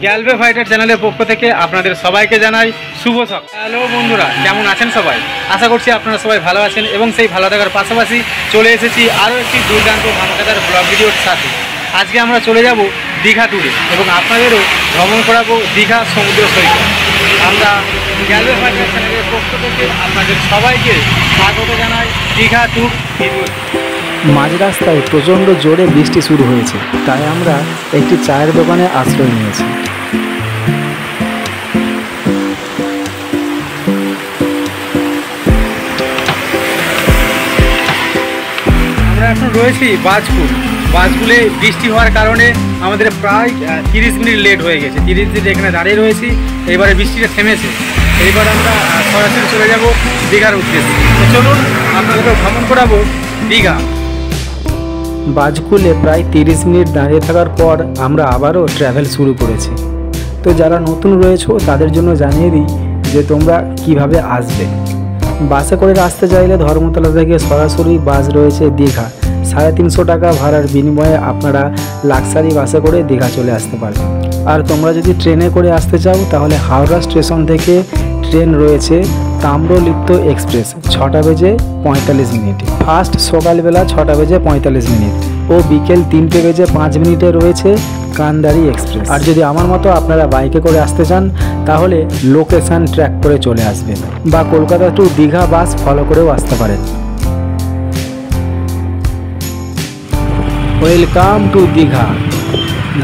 গ্যালভে fighter চ্যানেলের পক্ষ থেকে আপনাদের সবাইকে জানাই শুভ সকাল। হ্যালো বন্ধুরা, কেমন আছেন সবাই? আশা করছি আপনারা সবাই ভালো আছেন এবং সেই ভালো থাকার পাশাপাশি চলে এসেছি আরও একটি দুর্দান্ত ধামাকাদার ব্লগ ভিডিওর সাথে। আজকে আমরা চলে যাব দীঘা ট্যুরে এবং আপনাদেরও ভ্রমণ করাবো দীঘা সমুদ্র সৈকত। আমরা গ্যালভে ফাইটার চ্যানেলের পক্ষ থেকে আপনাদের সবাইকে স্বাগত জানাই দীঘা ট্যুর ভিডিও। মাঝ রাস্তায় প্রচণ্ড জোরে বৃষ্টি শুরু হয়েছে, তাই আমরা একটি চায়ের দোকানে আশ্রয় নিয়েছি। আমরা এখন রয়েছি বাজকুলে বৃষ্টি হওয়ার কারণে আমাদের প্রায় 30 মিনিট লেট হয়ে গেছে। 30 মিনিট এখানে দাঁড়িয়ে রয়েছি, এইবারে বৃষ্টিটা থেমেছে। এইবার আমরা সরাসরি চলে যাব দীঘার উদ্দেশ্যে। তো চলুন আপনাদেরকে ভ্রমণ করাবো দীঘা। বাজকুলে প্রায় 30 মিনিট দাঁড়িয়ে থাকার পর আমরা আবারও ট্র্যাভেল শুরু করেছি। তো যারা নতুন রয়েছো তাদের জন্য জানিয়ে দিই যে তোমরা কিভাবে আসবে। বাসে করে আসতে চাইলে ধর্মতলা থেকে সরাসরি বাস রয়েছে দীঘা। 350 টাকা ভাড়ার বিনিময়ে আপনারা লাক্সারি বাসে করে দীঘা চলে আসতে পারবেন। আর তোমরা যদি ট্রেনে করে আসতে চাও তাহলে হাওড়া স্টেশন থেকে ট্রেন রয়েছে তাম্রলিপ্ত এক্সপ্রেস 6টা বেজে 45 মিনিটে। ফার্স্ট সকালবেলা 6টা বেজে 45 মিনিট ও বিকেল 3টে বেজে 5 মিনিটে রয়েছে কান্দারি এক্সপ্রেস। আর যদি আমার মতো আপনারা বাইকে করে আসতে চান তাহলে লোকেশান ট্র্যাক করে চলে আসবেন বা Kolkata to Digha bus follow করেও আসতে পারেন। Welcome to Digha.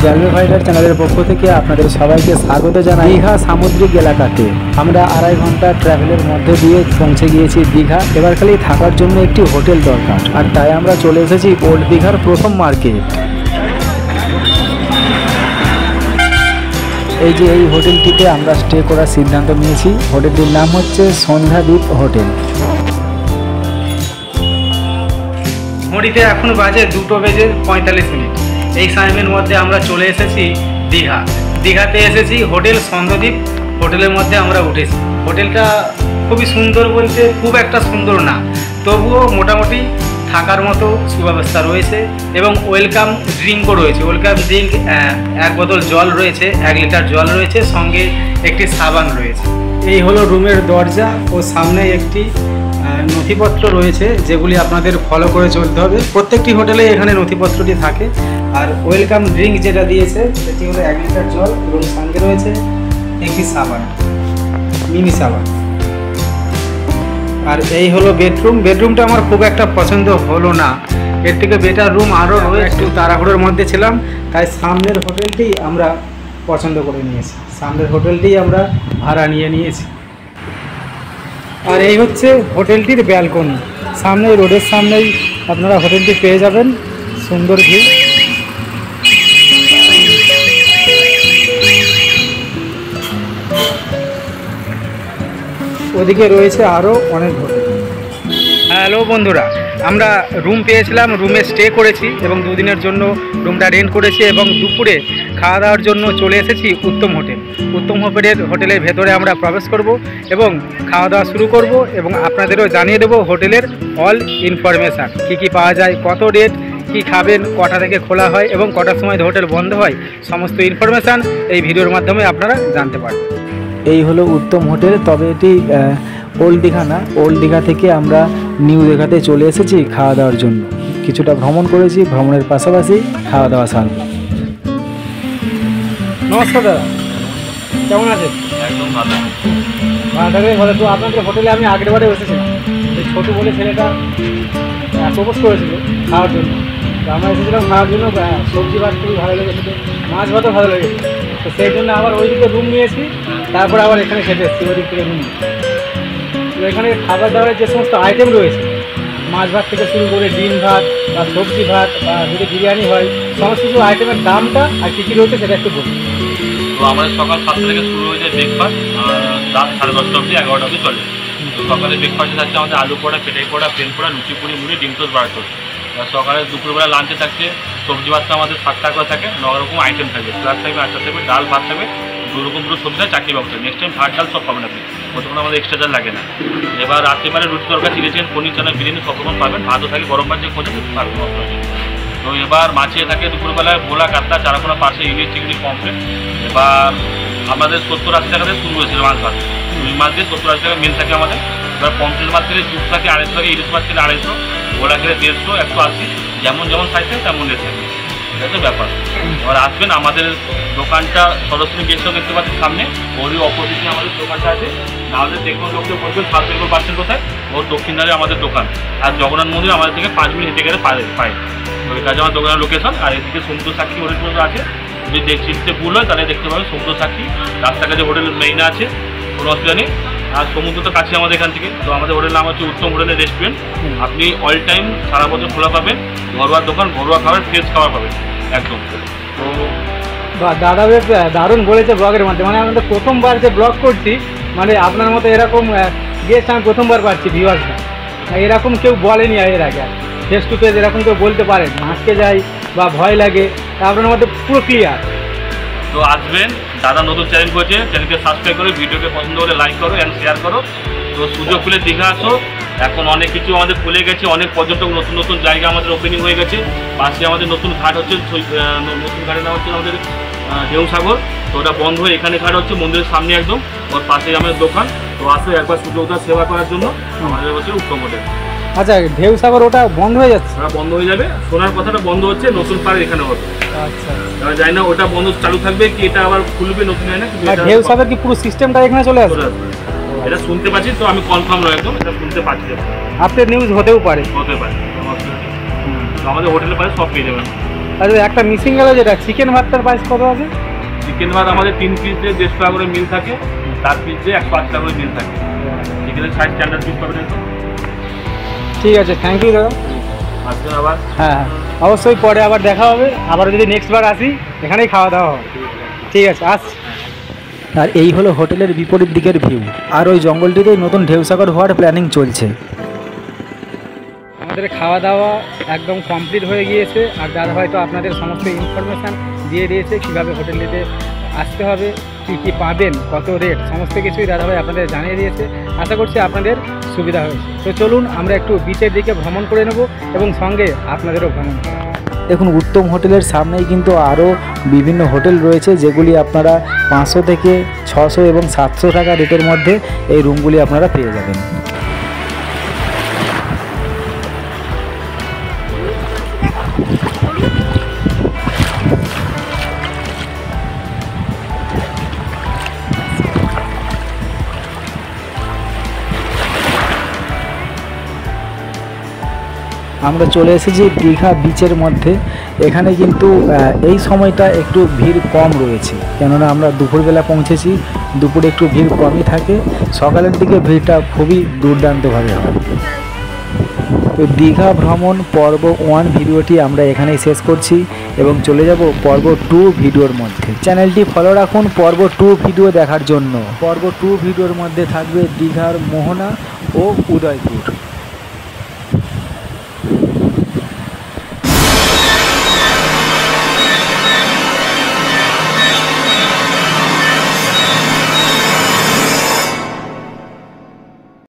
গ্যালভে ফাইটার চ্যানেলের পক্ষ থেকে আপনাদের সবাইকে স্বাগত জানাই দীঘা সামুদ্রিক এলাকাতে। আমরা 2.5 ঘন্টা ট্রাভেলের মধ্যে দিয়ে পৌঁছে গিয়েছি দীঘা। এবার খালি থাকার জন্য একটি হোটেল দরকার, আর তাই আমরা চলে এসেছি ওল্ড দীঘার প্রথম মার্কেট। এই যে এই হোটেলটিতে আমরা স্টে করার সিদ্ধান্ত নিয়েছি। হোটেলটির নাম হচ্ছে সন্ধ্যাদ্বীপ হোটেল। ঘড়িতে এখন বাজে 2টো বেজে 45 মিনিট। এই টাইমের মধ্যে আমরা চলে এসেছি দীঘাতে এসেছি হোটেল সন্ধ্যাদ্বীপ। হোটেলের মধ্যে আমরা উঠেছি। হোটেলটা খুবই সুন্দর, বলতে খুব একটা সুন্দর না, তবুও মোটামুটি থাকার মতো সুব্যবস্থা রয়েছে এবং ওয়েলকাম ড্রিঙ্কও রয়েছে। ওয়েলকাম ড্রিঙ্ক 1 বোতল জল রয়েছে, 1 লিটার জল রয়েছে, সঙ্গে একটি সাবান রয়েছে। এই হলো রুমের দরজা ও সামনে একটি নথিপত্র রয়েছে যেগুলি আপনাদের ফলো করে চলতে হবে। প্রত্যেকটি হোটেলে এখানে নথিপত্রটি থাকে। আর ওয়েলকাম ড্রিঙ্ক যেটা দিয়েছে সেটি হলো 1 লিটার জল এবং সঙ্গে রয়েছে একটি সাবান, মিনি সাবান। আর এই হলো বেডরুমটা আমার খুব একটা পছন্দ হলো না, এর থেকে বেটার রুম আরও রয়েছে। একটু তাড়াহুড়োর মধ্যে ছিলাম, তাই সামনের হোটেলটি আমরা পছন্দ করে নিয়েছি। সামনের হোটেলটি আমরা ভাড়া নিয়েছি। আর এই হচ্ছে হোটেলটির ব্যালকনি। সামনে রোডের সামনেই আপনারা হোটেলটি পেয়ে যাবেন, সুন্দর ভিউ। ওদিকে রয়েছে আরও অনেক হোটেল। হ্যালো বন্ধুরা, আমরা রুম পেয়েছিলাম, রুমে স্টে করেছি এবং 2 দিনের জন্য রুমটা রেন্ট করেছি এবং দুপুরে খাওয়া দাওয়ার জন্য চলে এসেছি উত্তম হোটেলের ভেতরে আমরা প্রবেশ করব এবং খাওয়া দাওয়া শুরু করব এবং আপনাদেরও জানিয়ে দেবো হোটেলের অল ইনফরমেশান, কী পাওয়া যায়, কত রেট, কী খাবেন, কটা থেকে খোলা হয় এবং কটার সময় হোটেল বন্ধ হয়, সমস্ত ইনফরমেশান এই ভিডিওর মাধ্যমে আপনারা জানতে পারবেন। এই হলো উত্তম হোটেল, তবে এটি ওল্ড দীঘা না। ওল্ড দীঘা থেকে আমরা নিউ দীঘাতে চলে এসেছি খাওয়া দাওয়ার জন্য। কিছুটা ভ্রমণ করেছি, ভ্রমণের পাশাপাশি খাওয়া দাওয়া সারব। নমস্কার দাদা, কেমন আছেন? একদম ভালো। ভালো। তো আপনাদের হোটেলে আমি আগেরবারে এসেছিলাম, এই ছোটো বলে ছেলেটা প্রপোজ করেছিল খাওয়ার জন্য। তো আমরা এসেছিলাম খাওয়ার জন্য। সবজি ভাত খুবই ভালো লেগেছিলো, মাছ ভাতও ভালো লেগেছে। তো সেই জন্য আবার ওইদিকে রুম নিয়েছি, তারপর আবার এখানে খেতে এসেছি ওইদিক থেকে রুম। তো এখানে খাবার দাবারের যে সমস্ত আইটেম রয়েছে মাছ ভাত থেকে শুরু করে ডিম ভাত বা সবজি ভাত বা যদি বিরিয়ানি হয়, সমস্ত কিছু আইটেমের দামটা আর কী কী রয়েছে সেটা একটু বলুন। তো আমাদের সকাল 7টা থেকে শুরু হয়ে যায় ব্রেকফাস্ট, রাত 10:30 অবধি 11টা অবধি চলে। তো সকালে ব্রেকফাস্টে থাকছে আমাদের আলু পোড়া, পেটাই পোড়া, প্লেন পোড়া, লুচি পুরি, মুড়ি, ডিম টোস্ট, বাটার টোস্ট। সকালে দুপুরবেলা লাঞ্চে থাকছে সবজি ভাতটা আমাদের 7 টাকা করে থাকে, 9 রকম আইটেম থাকবে, স্যালাড থাকবে, আচার থাকবে, ডাল ভাত থাকবে, 2 রকম পুরো সবজি থাকে, চাটনি বাক্স। নেক্সট টাইম ভাত ডাল সব পাবেন আপনি, প্রথমে আমাদের এক্সট্রা চার্জ লাগে না। এবার রাত্রিবেলা রুটি তরকারি, চিলি চিকেন, পনির, চানা, বিরিয়ানি সব রকম পাবেন, ভাতও থাকে, গরম ভাত যে খোঁজে পারবেন। তো এবার মাছে থাকে দুপুরবেলায় ভোলা, কাতলা, চারাপোনা, পাশে ইলিশ, চিংড়ি, পমফ্রেট। এবার আমাদের 70-80 টাকা থেকে শুরু হয়েছিল মাছ ভাত, রুই মাছ দিয়ে 70-80 টাকা মেন থাকে আমাদের। এবার পমফ্রেট মাছ থেকে 200 থাকে, 250 থাকে, ইলিশ মাছ থেকে 250, ভোলা খেলে 150, 180, যেমন যেমন সাইজ থাকে তেমন রেট থাকে। এটা তো ব্যাপার। এবার আসবেন আমাদের দোকানটা সরস্বতী গেস্টও দেখতে পাচ্ছেন সামনে, ওরই অপোজিটে আমাদের দোকানটা আছে। নাহলে দেখুন লোককে বলবেন সাউথ বেঙ্গল বাস স্ট্যান্ড কোথায়, ওর দক্ষিণ ধারে আমাদের দোকান। আর জগন্নাথ মন্দির আমাদের থেকে 5 মিনিট হেঁটে গেলে পায়। ওই কাজে আমার দোকানের লোকেশন। আর এদিকে সমুদ্র সাক্ষী হোটেল আছে, যদি চিনতে ভুল হয় তাহলে দেখতে পাবেন সমুদ্র সাক্ষী, রাস্তার কাছে হোটেল মেইন আছে, কোনো অসুবিধা নেই। আর সমুদ্র তো কাছে আমাদের এখান থেকে। তো আমাদের হোটেলের নাম হচ্ছে উত্তম হোটেলের রেস্টুরেন্ট। আপনি অল টাইম সারা বছর খোলা পাবেন, ঘরোয়া দোকান, ঘরোয়া খাবার, ফ্রেশ খাবার পাবেন একদম। তো বা দাদা বেশ দারুণ বলেছে ব্লগের মধ্যে, মানে আমি তো প্রথমবার যে ব্লগ করছি, মানে আপনার মতো এরকম গেস্ট আমি প্রথমবার পাচ্ছি ভিউয়ার্সরা, এরকম কেউ বলেনি এর আগে। ফেস টু ফেস এরকম কেউ বলতে পারেন, আজকে যাই বা ভয় লাগে, তা আপনার মধ্যে পুরো ক্লিয়ার। তো আসবেন, দাদা নতুন চ্যানেল করেছে, চ্যানেলকে সাবস্ক্রাইব করো, ভিডিওকে পছন্দ হলে লাইক করো অ্যান্ড শেয়ার করো। তো সুযোগ পেলে দীঘা আসো, এখন অনেক কিছু আমাদের খুলে গেছে, অনেক পর্যটক, নতুন নতুন জায়গা আমাদের ওপেনিং হয়ে গেছে। পাশে আমাদের নতুন ঘাট হচ্ছে, নতুন ঘাটের নাম হচ্ছে আমাদের ঢেউসাগর। তো ওটা বন্ধ হয়ে এখানে ঘাট হচ্ছে মন্দিরের সামনে একদম, ওর পাশেই আমাদের দোকান। তো আসো একবার সুযোগটা সেবা করার জন্য, আমাদের হচ্ছে উত্তম হোটেল। আচ্ছা, ঢেউসাগর ওটা বন্ধ হয়ে যাচ্ছে? ওটা বন্ধ হয়ে যাবে, সোনার কথাটা বন্ধ হচ্ছে, নতুন পাড়ে এখানে হবে। আচ্ছা, জানি না ওটা বন্ধ চালু থাকবে কি এটা আবার খুলবে নতুন, হয় না? ঢেউসাগর কি পুরো সিস্টেমটা এখানে চলে আসবে? এটা শুনতে পাচ্ছি, তো আমি কনফার্ম নয় একদম, এটা শুনতে পাচ্ছি। আপনার নিউজ হতেও পারে, হতে পারে। তো আমাদের হোটেলের পাশে সব পেয়ে যাবেন। আচ্ছা, একটা মিসিং গেল, যেটা চিকেন ভাতটার প্রাইস কত আছে? চিকেন ভাত আমাদের 3 পিস দিয়ে 150 টাকা করে মিল থাকে, 4 পিস দিয়ে 108 টাকা করে মিল থাকে। চিকেনের সাইজ স্ট্যান্ডার্ড পিস পাবেন। ঠিক আছে, থ্যাংক ইউ দাদা। আসবেন আবার। হ্যাঁ, অবশ্যই পরে আবার দেখা হবে, আবার যদি নেক্সট বার আসি এখানেই খাওয়া দাওয়া হবে। ঠিক আছে, আসছি। আর এই হলো হোটেলের বিপরীত দিকের ভিউ। আর ওই জঙ্গলটিতেই নতুন ঢেউসাগর হওয়ার প্ল্যানিং চলছে। আমাদের খাওয়া দাওয়া একদম কমপ্লিট হয়ে গিয়েছে, আর দাদা হয়তো আপনাদের সমস্ত ইনফরমেশান দিয়ে দিয়েছে, কীভাবে হোটেলটিতে আসতে হবে, কী কী পাবেন, কত রেট, সমস্ত কিছুই দাদাভাই আপনাদের জানিয়ে দিয়েছে। আশা করছি আপনাদের সুবিধা হয়েছে। তো চলুন আমরা একটু বিচের দিকে ভ্রমণ করে নেব এবং সঙ্গে আপনাদেরও ভ্রমণ করব। দেখুন, উত্তম হোটেলের সামনেই কিন্তু আরও বিভিন্ন হোটেল রয়েছে, যেগুলি আপনারা 500 থেকে 600 এবং 700 টাকা রেটের মধ্যে এই রুমগুলি আপনারা পেয়ে যাবেন। আমরা চলে এসেছি দীঘা বিচের মধ্যে। এখানে কিন্তু এই সময়টা একটু ভিড় কম রয়েছে, কেননা আমরা দুপুরবেলা পৌঁছেছি, দুপুরে একটু ভিড় কমই থাকে, সকালের দিকে ভিড়টা খুবই দুর্দান্তভাবে হয়। তো দীঘা ভ্রমণ পর্ব 1 ভিডিওটি আমরা এখানেই শেষ করছি এবং চলে যাব পর্ব 2 ভিডিওর মধ্যে। চ্যানেলটি ফলো রাখুন পর্ব 2 ভিডিও দেখার জন্য। পর্ব 2 ভিডিওর মধ্যে থাকবে দীঘার মোহনা ও উদয়পুর।